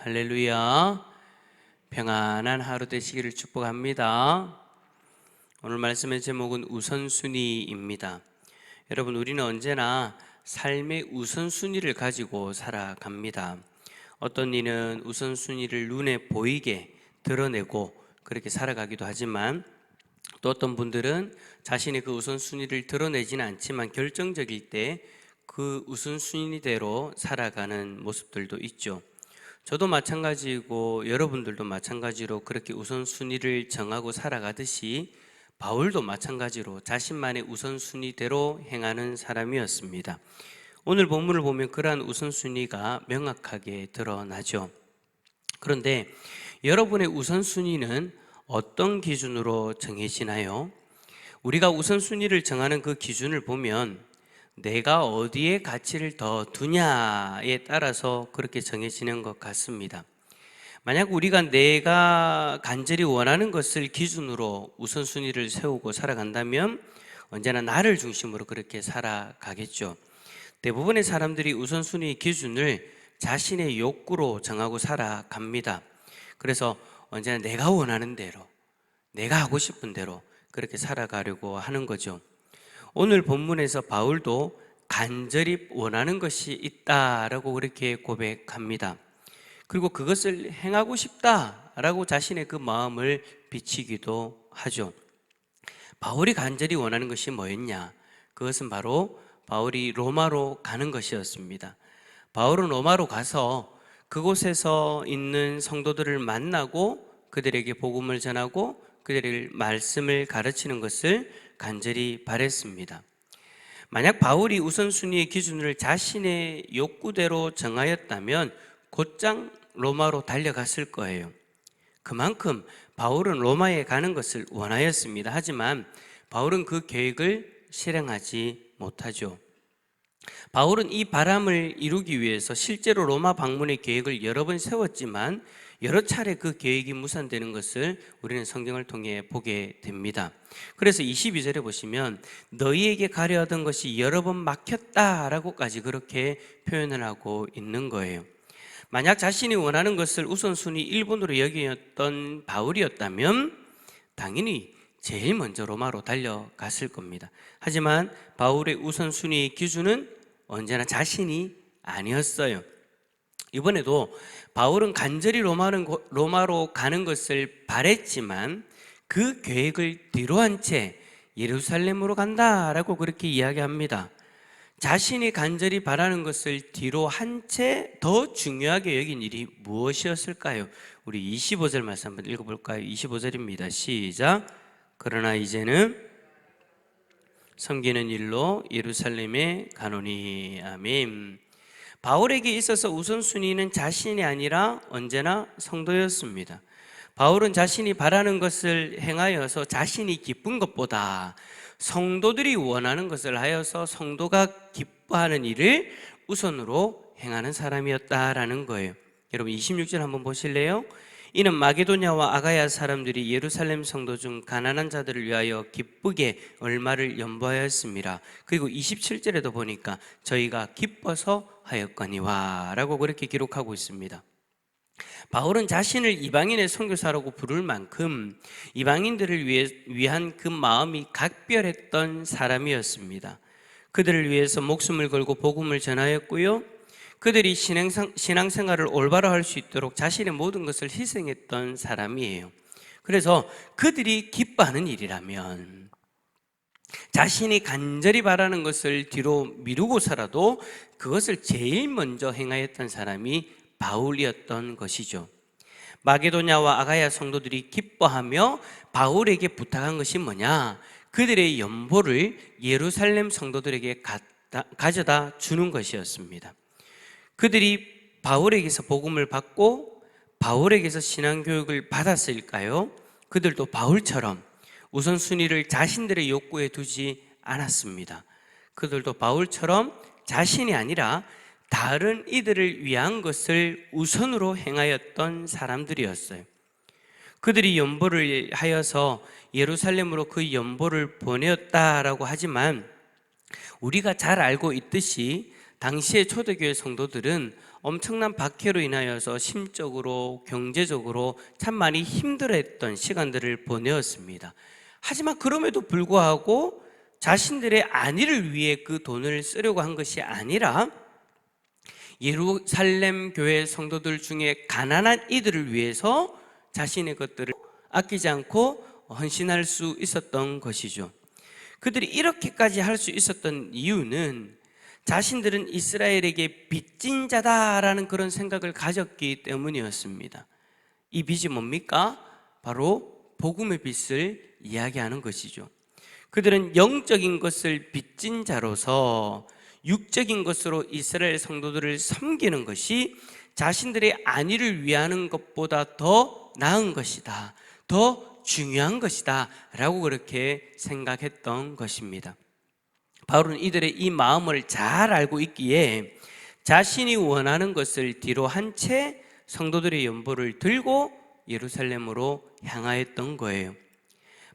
할렐루야. 평안한 하루 되시기를 축복합니다. 오늘 말씀의 제목은 우선순위입니다. 여러분, 우리는 언제나 삶의 우선순위를 가지고 살아갑니다. 어떤 이는 우선순위를 눈에 보이게 드러내고 그렇게 살아가기도 하지만, 또 어떤 분들은 자신의 그 우선순위를 드러내지는 않지만 결정적일 때 그 우선순위대로 살아가는 모습들도 있죠. 저도 마찬가지고 여러분들도 마찬가지로 그렇게 우선순위를 정하고 살아가듯이 바울도 마찬가지로 자신만의 우선순위대로 행하는 사람이었습니다. 오늘 본문을 보면 그러한 우선순위가 명확하게 드러나죠. 그런데 여러분의 우선순위는 어떤 기준으로 정해지나요? 우리가 우선순위를 정하는 그 기준을 보면 내가 어디에 가치를 더 두냐에 따라서 그렇게 정해지는 것 같습니다. 만약 우리가 내가 간절히 원하는 것을 기준으로 우선순위를 세우고 살아간다면 언제나 나를 중심으로 그렇게 살아가겠죠. 대부분의 사람들이 우선순위 기준을 자신의 욕구로 정하고 살아갑니다. 그래서 언제나 내가 원하는 대로, 내가 하고 싶은 대로 그렇게 살아가려고 하는 거죠. 오늘 본문에서 바울도 간절히 원하는 것이 있다라고 그렇게 고백합니다. 그리고 그것을 행하고 싶다라고 자신의 그 마음을 비치기도 하죠. 바울이 간절히 원하는 것이 뭐였냐? 그것은 바로 바울이 로마로 가는 것이었습니다. 바울은 로마로 가서 그곳에서 있는 성도들을 만나고 그들에게 복음을 전하고 그들의 말씀을 가르치는 것을 간절히 바랬습니다. 만약 바울이 우선순위의 기준을 자신의 욕구대로 정하였다면 곧장 로마로 달려갔을 거예요. 그만큼 바울은 로마에 가는 것을 원하였습니다. 하지만 바울은 그 계획을 실행하지 못하죠. 바울은 이 바람을 이루기 위해서 실제로 로마 방문의 계획을 여러 번 세웠지만 여러 차례 그 계획이 무산되는 것을 우리는 성경을 통해 보게 됩니다. 그래서 22절에 보시면 너희에게 가려 하던 것이 여러 번 막혔다라고까지 그렇게 표현을 하고 있는 거예요. 만약 자신이 원하는 것을 우선순위 1번으로 여기었던 바울이었다면 당연히 제일 먼저 로마로 달려갔을 겁니다. 하지만 바울의 우선순위 기준은 언제나 자신이 아니었어요. 이번에도 바울은 간절히 로마로 가는 것을 바랬지만 그 계획을 뒤로 한 채 예루살렘으로 간다라고 그렇게 이야기합니다. 자신이 간절히 바라는 것을 뒤로 한 채 더 중요하게 여긴 일이 무엇이었을까요? 우리 25절 말씀 한번 읽어볼까요? 25절입니다. 시작. 그러나 이제는 섬기는 일로 예루살렘에 가노니. 아멘. 바울에게 있어서 우선순위는 자신이 아니라 언제나 성도였습니다. 바울은 자신이 바라는 것을 행하여서 자신이 기쁜 것보다 성도들이 원하는 것을 하여서 성도가 기뻐하는 일을 우선으로 행하는 사람이었다라는 거예요. 여러분 26절 한번 보실래요? 이는 마게도냐와 아가야 사람들이 예루살렘 성도 중 가난한 자들을 위하여 기쁘게 얼마를 연보하였습니다. 그리고 27절에도 보니까 저희가 기뻐서 하였거니와 라고 그렇게 기록하고 있습니다. 바울은 자신을 이방인의 선교사라고 부를 만큼 이방인들을 위한 그 마음이 각별했던 사람이었습니다. 그들을 위해서 목숨을 걸고 복음을 전하였고요, 그들이 신앙생활을 올바로 할 수 있도록 자신의 모든 것을 희생했던 사람이에요. 그래서 그들이 기뻐하는 일이라면 자신이 간절히 바라는 것을 뒤로 미루고서라도 그것을 제일 먼저 행하였던 사람이 바울이었던 것이죠. 마게도냐와 아가야 성도들이 기뻐하며 바울에게 부탁한 것이 뭐냐? 그들의 연보를 예루살렘 성도들에게 가져다 주는 것이었습니다. 그들이 바울에게서 복음을 받고 바울에게서 신앙교육을 받았을까요? 그들도 바울처럼 우선순위를 자신들의 욕구에 두지 않았습니다. 그들도 바울처럼 자신이 아니라 다른 이들을 위한 것을 우선으로 행하였던 사람들이었어요. 그들이 연보를 하여서 예루살렘으로 그 연보를 보내었다라고 하지만 우리가 잘 알고 있듯이 당시의 초대교회 성도들은 엄청난 박해로 인하여서 심적으로 경제적으로 참 많이 힘들어했던 시간들을 보내었습니다. 하지만 그럼에도 불구하고 자신들의 안위를 위해 그 돈을 쓰려고 한 것이 아니라 예루살렘 교회 성도들 중에 가난한 이들을 위해서 자신의 것들을 아끼지 않고 헌신할 수 있었던 것이죠. 그들이 이렇게까지 할 수 있었던 이유는 자신들은 이스라엘에게 빚진 자다라는 그런 생각을 가졌기 때문이었습니다. 이 빚이 뭡니까? 바로 복음의 빚을 이야기하는 것이죠. 그들은 영적인 것을 빚진 자로서 육적인 것으로 이스라엘 성도들을 섬기는 것이 자신들의 안위를 위하는 것보다 더 나은 것이다, 더 중요한 것이다 라고 그렇게 생각했던 것입니다. 바울은 이들의 이 마음을 잘 알고 있기에 자신이 원하는 것을 뒤로 한 채 성도들의 연보를 들고 예루살렘으로 향하였던 거예요.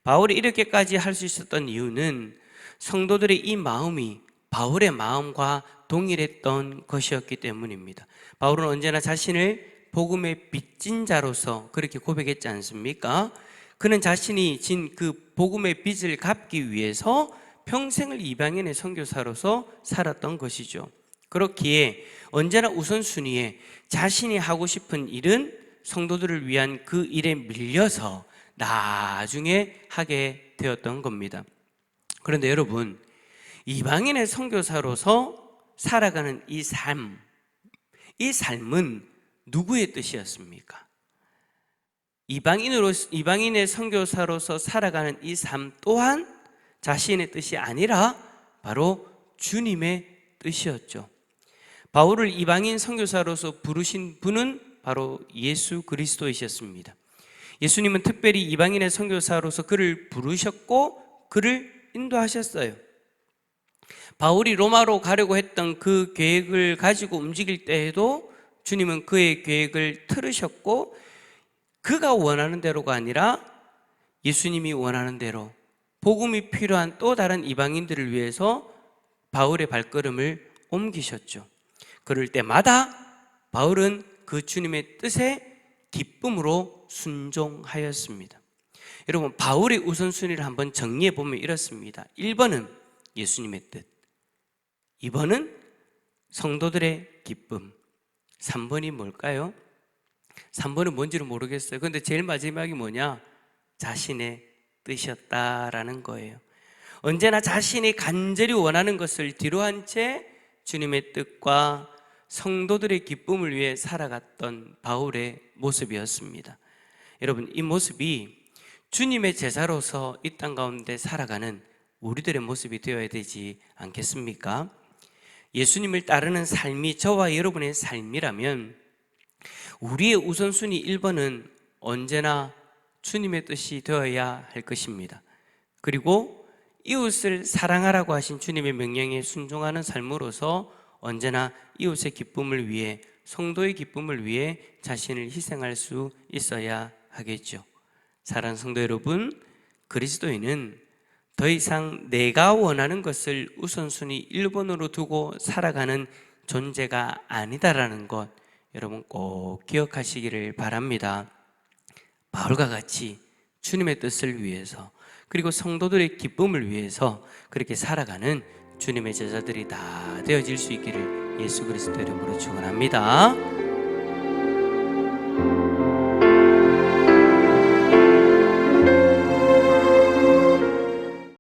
바울이 이렇게까지 할 수 있었던 이유는 성도들의 이 마음이 바울의 마음과 동일했던 것이었기 때문입니다. 바울은 언제나 자신을 복음의 빚진 자로서 그렇게 고백했지 않습니까? 그는 자신이 진 그 복음의 빚을 갚기 위해서 평생을 이방인의 선교사로서 살았던 것이죠. 그렇기에 언제나 우선순위에 자신이 하고 싶은 일은 성도들을 위한 그 일에 밀려서 나중에 하게 되었던 겁니다. 그런데 여러분, 이방인의 선교사로서 살아가는 이 삶은 누구의 뜻이었습니까? 이방인의 선교사로서 살아가는 이 삶 또한 자신의 뜻이 아니라 바로 주님의 뜻이었죠. 바울을 이방인 선교사로서 부르신 분은 바로 예수 그리스도이셨습니다. 예수님은 특별히 이방인의 선교사로서 그를 부르셨고 그를 인도하셨어요. 바울이 로마로 가려고 했던 그 계획을 가지고 움직일 때에도 주님은 그의 계획을 틀으셨고 그가 원하는 대로가 아니라 예수님이 원하는 대로 복음이 필요한 또 다른 이방인들을 위해서 바울의 발걸음을 옮기셨죠. 그럴 때마다 바울은 그 주님의 뜻에 기쁨으로 순종하였습니다. 여러분, 바울의 우선순위를 한번 정리해 보면 이렇습니다. 1번은 예수님의 뜻, 2번은 성도들의 기쁨, 3번이 뭘까요? 3번은 뭔지를 모르겠어요. 그런데 제일 마지막이 뭐냐? 자신의 뜻이었다라는 거예요. 언제나 자신이 간절히 원하는 것을 뒤로 한 채 주님의 뜻과 성도들의 기쁨을 위해 살아갔던 바울의 모습이었습니다. 여러분, 이 모습이 주님의 제자로서 이 땅 가운데 살아가는 우리들의 모습이 되어야 되지 않겠습니까? 예수님을 따르는 삶이 저와 여러분의 삶이라면 우리의 우선순위 1번은 언제나 주님의 뜻이 되어야 할 것입니다. 그리고 이웃을 사랑하라고 하신 주님의 명령에 순종하는 삶으로서 언제나 이웃의 기쁨을 위해, 성도의 기쁨을 위해 자신을 희생할 수 있어야 하겠죠. 사랑하는 성도 여러분, 그리스도인은 더 이상 내가 원하는 것을 우선순위 1번으로 두고 살아가는 존재가 아니다라는 것 여러분 꼭 기억하시기를 바랍니다. 바울과 같이 주님의 뜻을 위해서 그리고 성도들의 기쁨을 위해서 그렇게 살아가는 주님의 제자들이 다 되어질 수 있기를 예수 그리스도 이름으로 축원합니다.